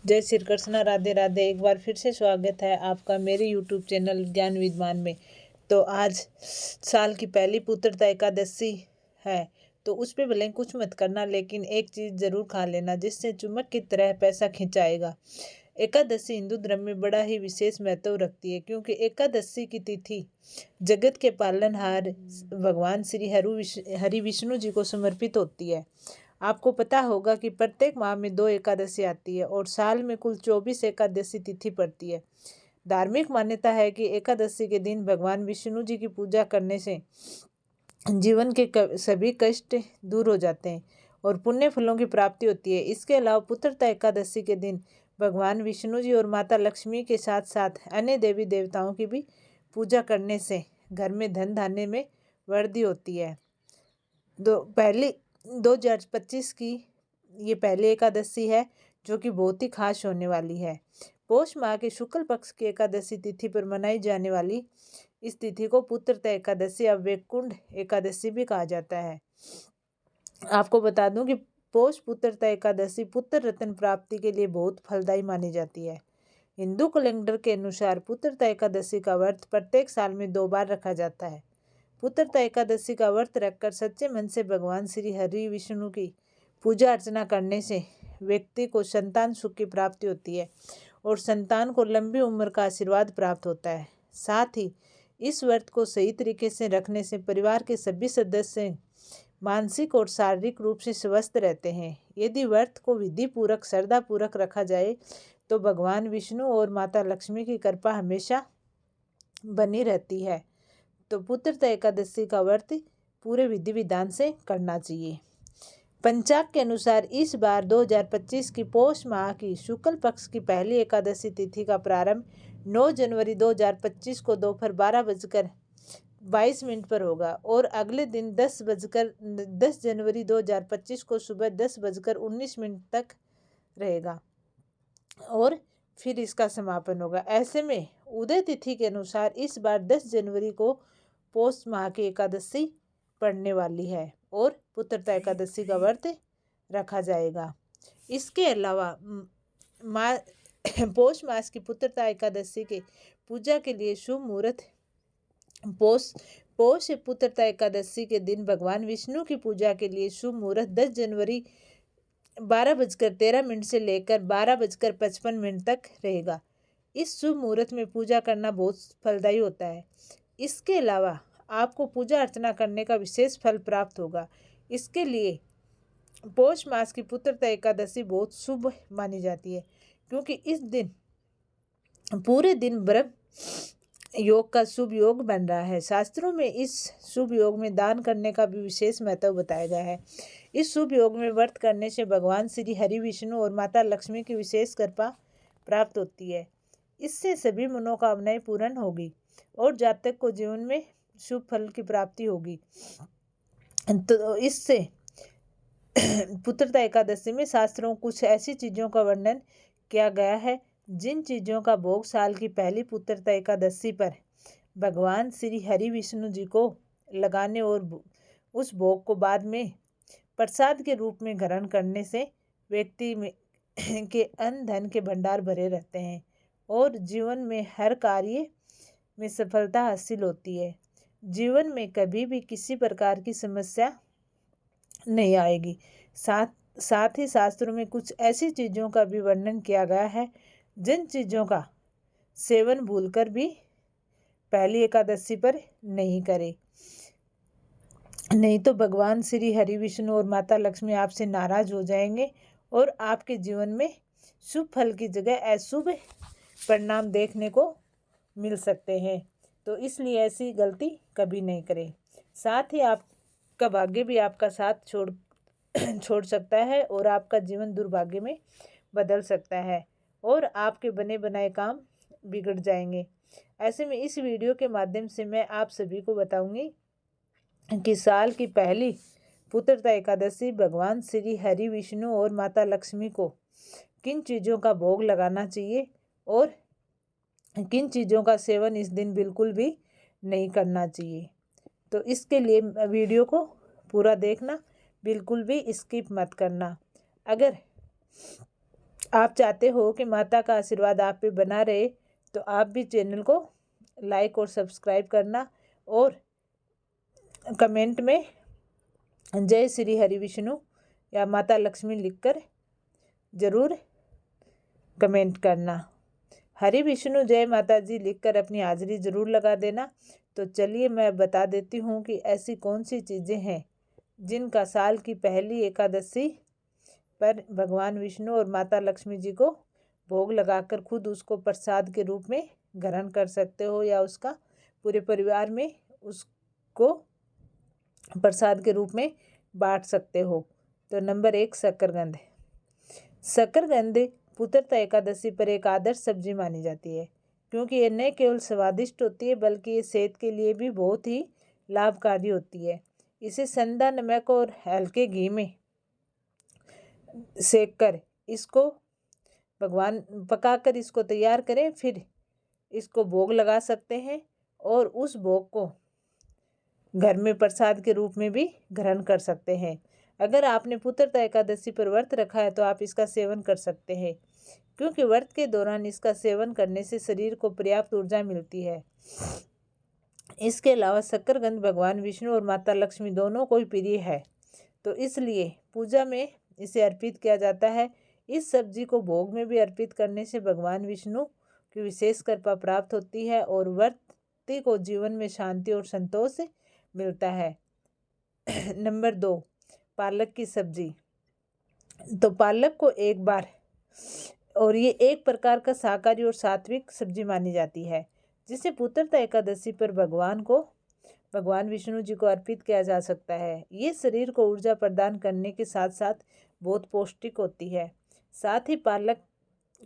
जय श्री कृष्णा, राधे राधे। एक बार फिर से स्वागत है आपका मेरे यूट्यूब चैनल ज्ञान विद्वान में। तो आज साल की पहली पुत्रदा एकादशी है, तो उस पे भले कुछ मत करना, लेकिन एक चीज़ ज़रूर खा लेना जिससे चुम्बक की तरह पैसा खिंचाएगा। एकादशी हिंदू धर्म में बड़ा ही विशेष महत्व रखती है, क्योंकि एकादशी की तिथि जगत के पालनहार भगवान श्री हरि विष्णु जी को समर्पित होती है। आपको पता होगा कि प्रत्येक माह में 2 एकादशी आती है और साल में कुल 24 एकादशी तिथि पड़ती है। धार्मिक मान्यता है कि एकादशी के दिन भगवान विष्णु जी की पूजा करने से जीवन के सभी कष्ट दूर हो जाते हैं और पुण्य फलों की प्राप्ति होती है। इसके अलावा पुत्रदा एकादशी के दिन भगवान विष्णु जी और माता लक्ष्मी के साथ साथ अन्य देवी देवताओं की भी पूजा करने से घर में धन धान्य में वृद्धि होती है। 2025 की ये पहली एकादशी है, जो कि बहुत ही खास होने वाली है। पौष माह के शुक्ल पक्ष की एकादशी तिथि पर मनाई जाने वाली इस तिथि को पुत्रदा एकादशी या वैकुंठ एकादशी भी कहा जाता है। आपको बता दूं कि पौष पुत्रदा एकादशी पुत्र रत्न प्राप्ति के लिए बहुत फलदायी मानी जाती है। हिंदू कैलेंडर के अनुसार पुत्रदा एकादशी का व्रत प्रत्येक साल में 2 बार रखा जाता है। पुत्रदा एकादशी का व्रत रखकर सच्चे मन से भगवान श्री हरि विष्णु की पूजा अर्चना करने से व्यक्ति को संतान सुख की प्राप्ति होती है और संतान को लंबी उम्र का आशीर्वाद प्राप्त होता है। साथ ही इस व्रत को सही तरीके से रखने से परिवार के सभी सदस्य मानसिक और शारीरिक रूप से स्वस्थ रहते हैं। यदि व्रत को विधि पूर्वक श्रद्धा पूर्वक रखा जाए तो भगवान विष्णु और माता लक्ष्मी की कृपा हमेशा बनी रहती है। तो पुत्रदा एकादशी का व्रत पूरे विधि विधान से करना चाहिए। पंचांग के अनुसार इस बार 2025 की पौष माह की शुक्ल पक्ष की पहली एकादशी तिथि का प्रारंभ 9 जनवरी 2025 को दोपहर 12:22 पर होगा और अगले दिन 10 जनवरी 2025 को सुबह 10:19 तक रहेगा और फिर इसका समापन होगा। ऐसे में उदय तिथि के अनुसार इस बार 10 जनवरी को पौष माह की एकादशी पड़ने वाली है और पुत्रदा एकादशी का व्रत रखा जाएगा। इसके अलावा पौष मास की पुत्रदा एकादशी के पूजा के लिए शुभ मुहूर्त पौष पुत्रदा एकादशी के दिन भगवान विष्णु की पूजा के लिए शुभ मुहूर्त 10 जनवरी 12:13 से लेकर 12:55 तक रहेगा। इस शुभ मुहूर्त में पूजा करना बहुत फलदायी होता है। इसके अलावा आपको पूजा अर्चना करने का विशेष फल प्राप्त होगा। इसके लिए पौष मास की पुत्रदा एकादशी बहुत शुभ मानी जाती है, क्योंकि इस दिन पूरे दिन ब्रह्म योग का शुभ योग बन रहा है। शास्त्रों में इस शुभ योग में दान करने का भी विशेष महत्व बताया गया है। इस शुभ योग में व्रत करने से भगवान श्री हरि विष्णु और माता लक्ष्मी की विशेष कृपा प्राप्त होती है। इससे सभी मनोकामनाएं पूर्ण होगी और जातक को जीवन में शुभ फल की प्राप्ति होगी। तो इससे पुत्रदा एकादशी में शास्त्रों कुछ ऐसी चीज़ों का वर्णन किया गया है जिन चीज़ों का भोग साल की पहली पुत्रदा एकादशी पर भगवान श्री हरि विष्णु जी को लगाने और उस भोग को बाद में प्रसाद के रूप में ग्रहण करने से व्यक्ति में के अन्न धन के भंडार भरे रहते हैं और जीवन में हर कार्य में सफलता हासिल होती है। जीवन में कभी भी किसी प्रकार की समस्या नहीं आएगी। साथ ही शास्त्रों में कुछ ऐसी चीज़ों का भी वर्णन किया गया है जिन चीज़ों का सेवन भूलकर भी पहली एकादशी पर नहीं करें, नहीं तो भगवान श्री हरि विष्णु और माता लक्ष्मी आपसे नाराज हो जाएंगे और आपके जीवन में शुभ फल की जगह अशुभ परिणाम देखने को मिल सकते हैं। तो इसलिए ऐसी गलती कभी नहीं करें। साथ ही आपका भाग्य भी आपका साथ छोड़ सकता है और आपका जीवन दुर्भाग्य में बदल सकता है और आपके बने बनाए काम बिगड़ जाएंगे। ऐसे में इस वीडियो के माध्यम से मैं आप सभी को बताऊंगी कि साल की पहली पुत्रदा एकादशी भगवान श्री हरि विष्णु और माता लक्ष्मी को किन चीज़ों का भोग लगाना चाहिए और किन चीज़ों का सेवन इस दिन बिल्कुल भी नहीं करना चाहिए। तो इसके लिए वीडियो को पूरा देखना, बिल्कुल भी स्किप मत करना। अगर आप चाहते हो कि माता का आशीर्वाद आप पे बना रहे तो आप भी चैनल को लाइक और सब्सक्राइब करना और कमेंट में जय श्री हरि विष्णु या माता लक्ष्मी लिखकर ज़रूर कमेंट करना। हरि विष्णु जय माता जी लिखकर अपनी हाजिरी ज़रूर लगा देना। तो चलिए मैं बता देती हूँ कि ऐसी कौन सी चीज़ें हैं जिनका साल की पहली एकादशी पर भगवान विष्णु और माता लक्ष्मी जी को भोग लगाकर खुद उसको प्रसाद के रूप में ग्रहण कर सकते हो या उसका पूरे परिवार में उसको प्रसाद के रूप में बांट सकते हो। तो नंबर 1 शकरकंद। शकरकंद पुत्रता एकादशी पर एक आदर्श सब्जी मानी जाती है क्योंकि ये न केवल स्वादिष्ट होती है बल्कि ये सेहत के लिए भी बहुत ही लाभकारी होती है। इसे सेंधा नमक और हल्के घी में सेक कर इसको पकाकर इसको तैयार करें, फिर इसको भोग लगा सकते हैं और उस भोग को घर में प्रसाद के रूप में भी ग्रहण कर सकते हैं। अगर आपने पुत्रता एकादशी पर व्रत रखा है तो आप इसका सेवन कर सकते हैं क्योंकि व्रत के दौरान इसका सेवन करने से शरीर को पर्याप्त ऊर्जा मिलती है। इसके अलावा शकरकंद भगवान विष्णु और माता लक्ष्मी दोनों को ही प्रिय है, तो इसलिए पूजा में इसे अर्पित किया जाता है। इस सब्जी को भोग में भी अर्पित करने से भगवान विष्णु की विशेष कृपा प्राप्त होती है और व्रती को जीवन में शांति और संतोष मिलता है। नंबर 2 पालक की सब्जी। तो पालक को एक बार और ये एक प्रकार का शाकाहारी और सात्विक सब्जी मानी जाती है जिसे पुत्रता एकादशी पर भगवान विष्णु जी को अर्पित किया जा सकता है। ये शरीर को ऊर्जा प्रदान करने के साथ साथ बहुत पौष्टिक होती है। साथ ही पालक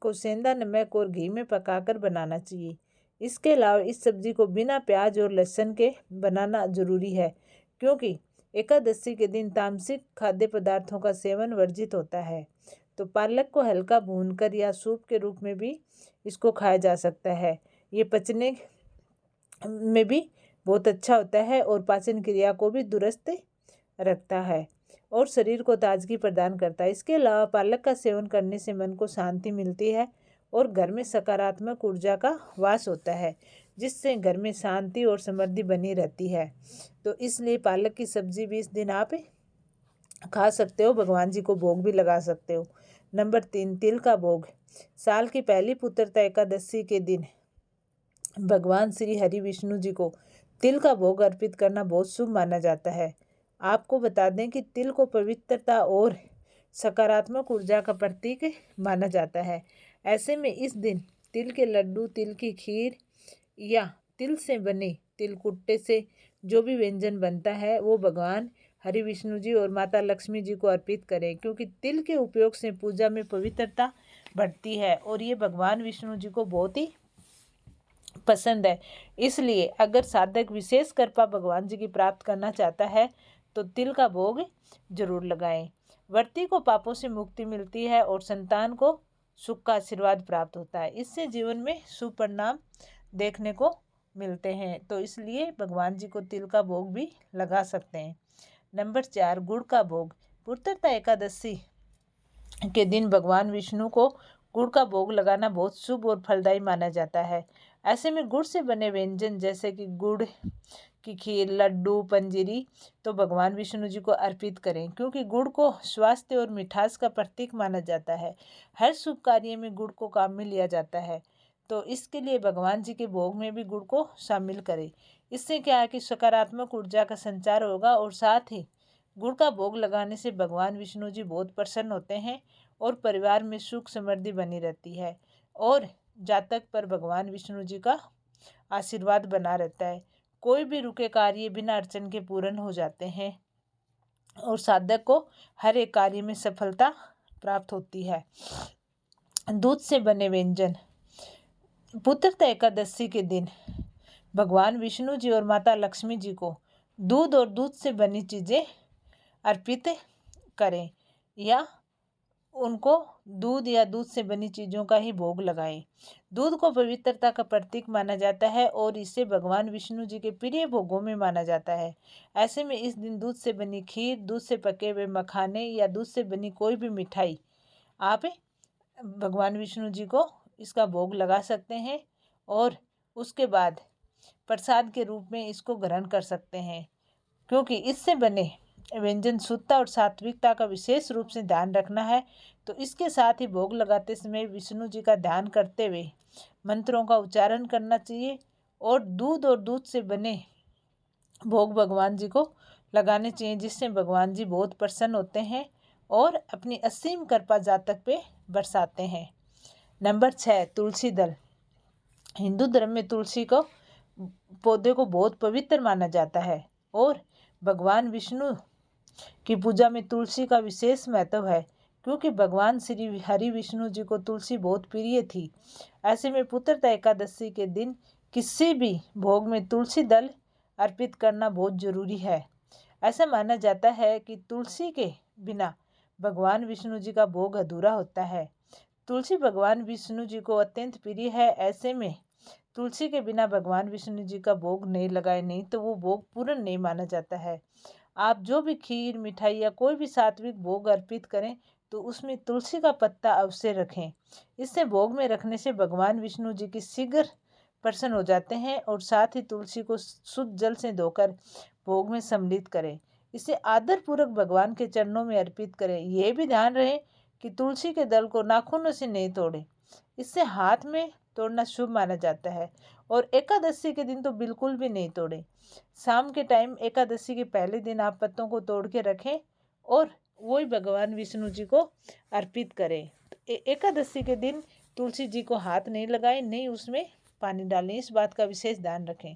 को सेंधा नमक और घी में पकाकर बनाना चाहिए। इसके अलावा इस सब्जी को बिना प्याज और लहसुन के बनाना जरूरी है क्योंकि एकादशी के दिन तामसिक खाद्य पदार्थों का सेवन वर्जित होता है। तो पालक को हल्का भूनकर या सूप के रूप में भी इसको खाया जा सकता है। ये पचने में भी बहुत अच्छा होता है और पाचन क्रिया को भी दुरुस्त रखता है और शरीर को ताजगी प्रदान करता है। इसके अलावा पालक का सेवन करने से मन को शांति मिलती है और घर में सकारात्मक ऊर्जा का वास होता है जिससे घर में शांति और समृद्धि बनी रहती है। तो इसलिए पालक की सब्जी भी इस दिन आप खा सकते हो, भगवान जी को भोग भी लगा सकते हो। नंबर 3 तिल का भोग। साल की पहली पुत्रता एकादशी के दिन भगवान श्री हरि विष्णु जी को तिल का भोग अर्पित करना बहुत शुभ माना जाता है। आपको बता दें कि तिल को पवित्रता और सकारात्मक ऊर्जा का प्रतीक माना जाता है। ऐसे में इस दिन तिल के लड्डू, तिल की खीर या तिल से बने तिलकुट्टे से जो भी व्यंजन बनता है वो भगवान हरि विष्णु जी और माता लक्ष्मी जी को अर्पित करें क्योंकि तिल के उपयोग से पूजा में पवित्रता बढ़ती है और ये भगवान विष्णु जी को बहुत ही पसंद है। इसलिए अगर साधक विशेष कृपा भगवान जी की प्राप्त करना चाहता है तो तिल का भोग जरूर लगाएं। व्रती को पापों से मुक्ति मिलती है और संतान को सुख का आशीर्वाद प्राप्त होता है। इससे जीवन में शुभ परिणाम देखने को मिलते हैं, तो इसलिए भगवान जी को तिल का भोग भी लगा सकते हैं। नंबर 4 गुड़ का भोग। पुत्रता एकादशी के दिन भगवान विष्णु को गुड़ का भोग लगाना बहुत शुभ और फलदायी माना जाता है। ऐसे में गुड़ से बने व्यंजन जैसे कि गुड़ की खीर, लड्डू, पंजीरी तो भगवान विष्णु जी को अर्पित करें क्योंकि गुड़ को स्वास्थ्य और मिठास का प्रतीक माना जाता है। हर शुभ कार्य में गुड़ को काम में लिया जाता है, तो इसके लिए भगवान जी के भोग में भी गुड़ को शामिल करें। इससे क्या है कि सकारात्मक ऊर्जा का संचार होगा और साथ ही गुड़ का भोग लगाने से भगवान विष्णु जी बहुत प्रसन्न होते हैं और परिवार में सुख समृद्धि बनी रहती है और जातक पर भगवान विष्णु जी का आशीर्वाद बना रहता है। कोई भी रुके कार्य बिना अड़चन के पूर्ण हो जाते हैं और साधक को हर एक कार्य में सफलता प्राप्त होती है। दूध से बने व्यंजन। पुत्रता एकादशी के दिन भगवान विष्णु जी और माता लक्ष्मी जी को दूध और दूध से बनी चीज़ें अर्पित करें या उनको दूध या दूध से बनी चीज़ों का ही भोग लगाएं। दूध को पवित्रता का प्रतीक माना जाता है और इसे भगवान विष्णु जी के प्रिय भोगों में माना जाता है। ऐसे में इस दिन दूध से बनी खीर, दूध से पके हुए मखाने या दूध से बनी कोई भी मिठाई आप भगवान विष्णु जी को इसका भोग लगा सकते हैं और उसके बाद प्रसाद के रूप में इसको ग्रहण कर सकते हैं, क्योंकि इससे बने व्यंजन शुद्धता और सात्विकता का विशेष रूप से ध्यान रखना है। तो इसके साथ ही भोग लगाते समय विष्णु जी का ध्यान करते हुए मंत्रों का उच्चारण करना चाहिए और दूध से बने भोग भगवान जी को लगाने चाहिए, जिससे भगवान जी बहुत प्रसन्न होते हैं और अपनी असीम कृपा जातक पे बरसाते हैं। नंबर 6, तुलसी दल। हिंदू धर्म में तुलसी को पौधे को बहुत पवित्र माना जाता है और भगवान विष्णु की पूजा में तुलसी का विशेष महत्व है, क्योंकि भगवान श्री हरि विष्णु जी को तुलसी बहुत प्रिय थी। ऐसे में पुत्रता एकादशी के दिन किसी भी भोग में तुलसी दल अर्पित करना बहुत जरूरी है। ऐसा माना जाता है कि तुलसी के बिना भगवान विष्णु जी का भोग अधूरा होता है। तुलसी भगवान विष्णु जी को अत्यंत प्रिय है। ऐसे में तुलसी के बिना भगवान विष्णु जी का भोग नहीं लगाए नहीं तो वो भोग पूर्ण नहीं माना जाता है। आप जो भी खीर, मिठाई या कोई भी सात्विक भोग अर्पित करें तो उसमें तुलसी का पत्ता अवश्य रखें। इससे भोग में रखने से भगवान विष्णु जी की शीघ्र प्रसन्न हो जाते हैं और साथ ही तुलसी को शुद्ध जल से धोकर भोग में सम्मिलित करें। इसे आदर पूर्वक भगवान के चरणों में अर्पित करें। यह भी ध्यान रहे कि तुलसी के दल को नाखूनों से नहीं तोड़ें, इससे हाथ में तोड़ना शुभ माना जाता है। और एकादशी के दिन तो बिल्कुल भी नहीं तोड़ें। शाम के टाइम एकादशी के पहले दिन आप पत्तों को तोड़ के रखें और वही भगवान विष्णु जी को अर्पित करें। एकादशी के दिन तुलसी जी को हाथ नहीं लगाएं, नहीं उसमें पानी डालें, इस बात का विशेष ध्यान रखें।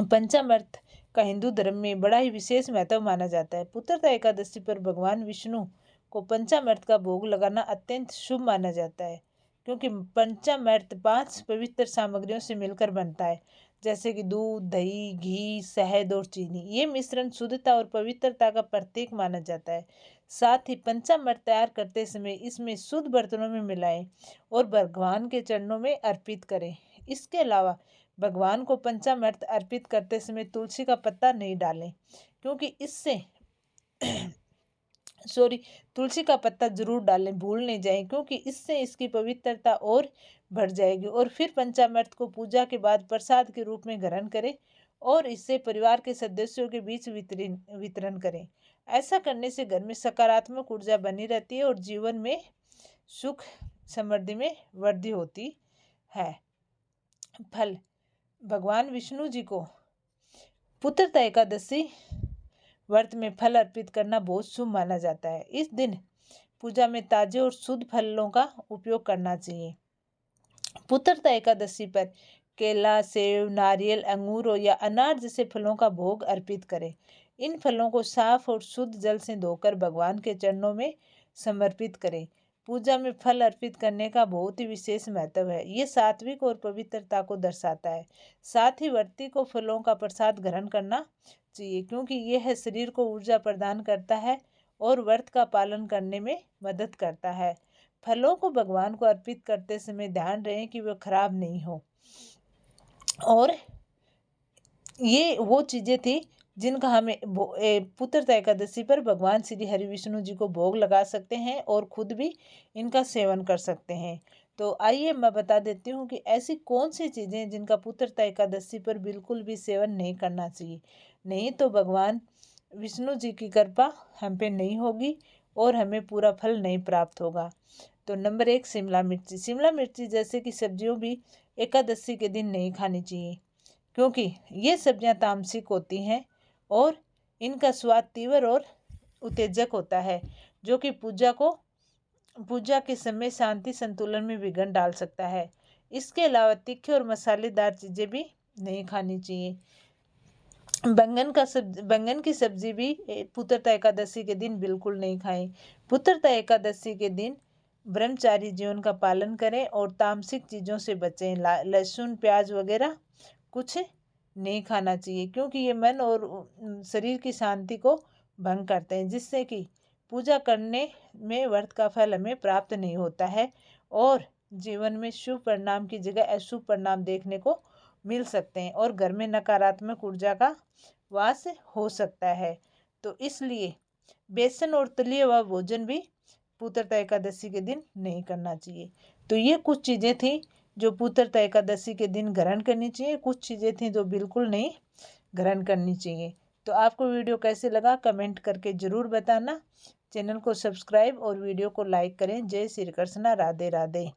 पंचामृत का हिंदू धर्म में बड़ा ही विशेष महत्व माना जाता है। पुत्रता एकादशी पर भगवान विष्णु को पंचामृत का भोग लगाना अत्यंत शुभ माना जाता है, क्योंकि पंचामृत 5 पवित्र सामग्रियों से मिलकर बनता है, जैसे कि दूध, दही, घी, शहद और चीनी। ये मिश्रण शुद्धता और पवित्रता का प्रतीक माना जाता है। साथ ही पंचामृत तैयार करते समय इसमें शुद्ध बर्तनों में मिलाएं और भगवान के चरणों में अर्पित करें। इसके अलावा भगवान को पंचामृत अर्पित करते समय तुलसी का पत्ता नहीं डालें, क्योंकि इससे तुलसी का पत्ता जरूर डालें, भूल नहीं जाएं, क्योंकि इससे इसकी पवित्रता और बढ़ जाएगी। और फिर पंचामृत को पूजा के बाद प्रसाद के रूप में ग्रहण करें और इससे परिवार के सदस्यों के बीच वितरण करें। ऐसा करने से घर में सकारात्मक ऊर्जा बनी रहती है और जीवन में सुख समृद्धि में वृद्धि होती है। फल। भगवान विष्णु जी को पुत्रता एकादशी व्रत में फल अर्पित करना बहुत शुभ माना जाता है। इस दिन पूजा में ताजे और शुद्ध फलों का उपयोग करना चाहिए। पुत्रता एकादशी पर केला, सेब, नारियल, अंगूर या अनार जैसे फलों का भोग अर्पित करें। इन फलों को साफ और शुद्ध जल से धोकर भगवान के चरणों में समर्पित करें। पूजा में फल अर्पित करने का बहुत ही विशेष महत्व है। ये सात्विक और पवित्रता को दर्शाता है। साथ ही व्रती को फलों का प्रसाद ग्रहण करना चाहिए, क्योंकि यह शरीर को ऊर्जा प्रदान करता है और व्रत का पालन करने में मदद करता है। फलों को भगवान को अर्पित करते समय ध्यान रहे कि वे खराब नहीं हो। और ये वो चीज़ें थी जिनका हमें पुत्रता एकादशी पर भगवान श्री हरि विष्णु जी को भोग लगा सकते हैं और खुद भी इनका सेवन कर सकते हैं। तो आइए मैं बता देती हूँ कि ऐसी कौन सी चीज़ें जिनका पुत्रता एकादशी पर बिल्कुल भी सेवन नहीं करना चाहिए, नहीं तो भगवान विष्णु जी की कृपा हम पे नहीं होगी और हमें पूरा फल नहीं प्राप्त होगा। तो नंबर 1, शिमला मिर्ची। शिमला मिर्ची जैसे कि सब्जियों भी एकादशी के दिन नहीं खानी चाहिए, क्योंकि ये सब्जियां तामसिक होती हैं और इनका स्वाद तीव्र और उत्तेजक होता है, जो कि पूजा के समय शांति संतुलन में विघ्न डाल सकता है। इसके अलावा तीखे और मसालेदार चीज़ें भी नहीं खानी चाहिए। बैंगन की सब्जी भी पुत्रता एकादशी के दिन बिल्कुल नहीं खाएं। पुत्रता एकादशी के दिन ब्रह्मचारी जीवन का पालन करें और तामसिक चीज़ों से बचें। लहसुन, प्याज वगैरह कुछ नहीं खाना चाहिए, क्योंकि ये मन और शरीर की शांति को भंग करते हैं, जिससे कि पूजा करने में व्रत का फल हमें प्राप्त नहीं होता है और जीवन में शुभ परिणाम की जगह अशुभ परिणाम देखने को मिल सकते हैं और घर में नकारात्मक ऊर्जा का वास हो सकता है। तो इसलिए बेसन और तले हुआ भोजन भी पुत्रता एकादशी के दिन नहीं करना चाहिए। तो ये कुछ चीज़ें थी जो पुत्रता एकादशी के दिन ग्रहण करनी चाहिए, कुछ चीज़ें थी जो बिल्कुल नहीं ग्रहण करनी चाहिए। तो आपको वीडियो कैसे लगा कमेंट करके ज़रूर बताना। चैनल को सब्सक्राइब और वीडियो को लाइक करें। जय श्री कृष्णा, राधे राधे।